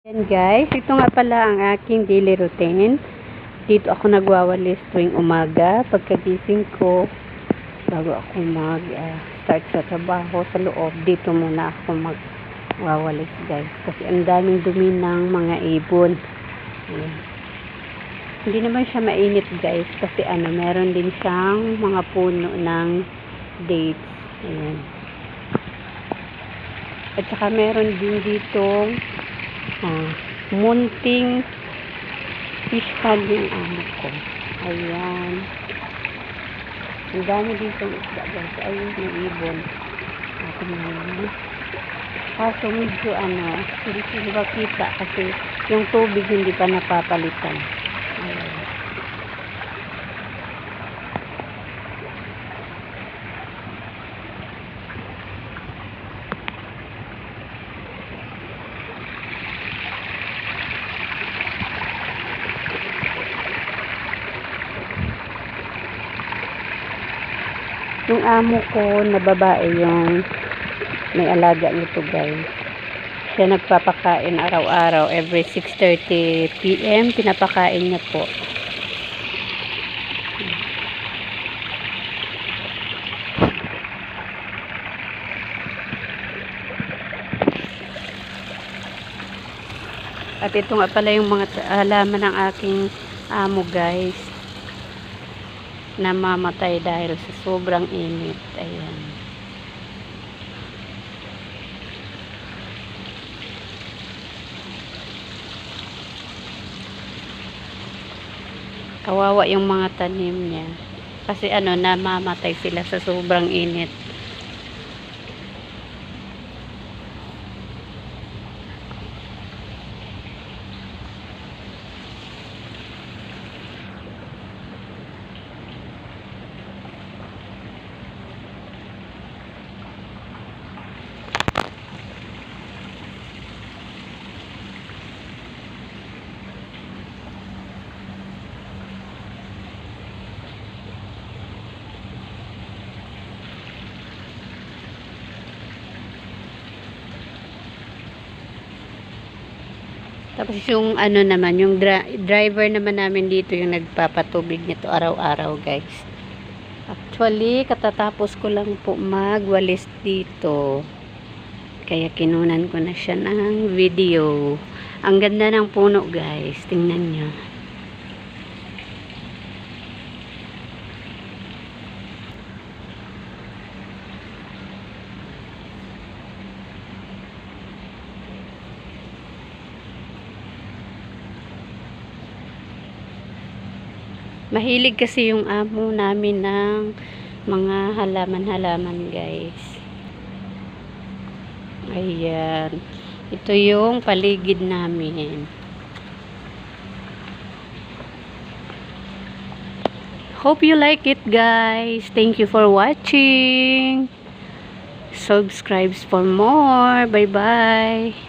And guys, ito nga pala ang aking daily routine. Dito ako nagwawalis tuwing umaga. Pagkagising ko, bago ako mag-start sa trabaho sa loob, dito muna ako magwawalis guys. Kasi ang daming dumi ng mga ibon. Ayan. Hindi naman siya mainit guys. Kasi meron din siyang mga puno ng dates. Ayan. At saka meron din ditong munting fish pond yung amo ko. Ayan. Ang dami dito isda guys. Ayun yung ibon. Kaso medyo hindi sila kita kasi yung tubig hindi pa napapalitan. Ayan. Yung amo ko na babae yung may alaga nito guys. Siya nagpapakain araw-araw. Every 6:30 PM pinapakain niya po. At ito nga pala yung mga halaman ng aking amo guys. Namamatay dahil sa sobrang init. Ayan. Kawawa yung mga tanim niya. Kasi namamatay sila sa sobrang init. Tapos yung naman, yung driver naman namin dito yung nagpapatubig nito araw-araw guys. Actually, katatapos ko lang po magwalis dito. Kaya kinunan ko na siya ng video. Ang ganda ng puno guys. Tingnan nyo. Mahilig kasi yung amo namin ng mga halaman-halaman guys. Ayan. Ito yung paligid namin. Hope you like it guys. Thank you for watching. Subscribe for more. Bye-bye.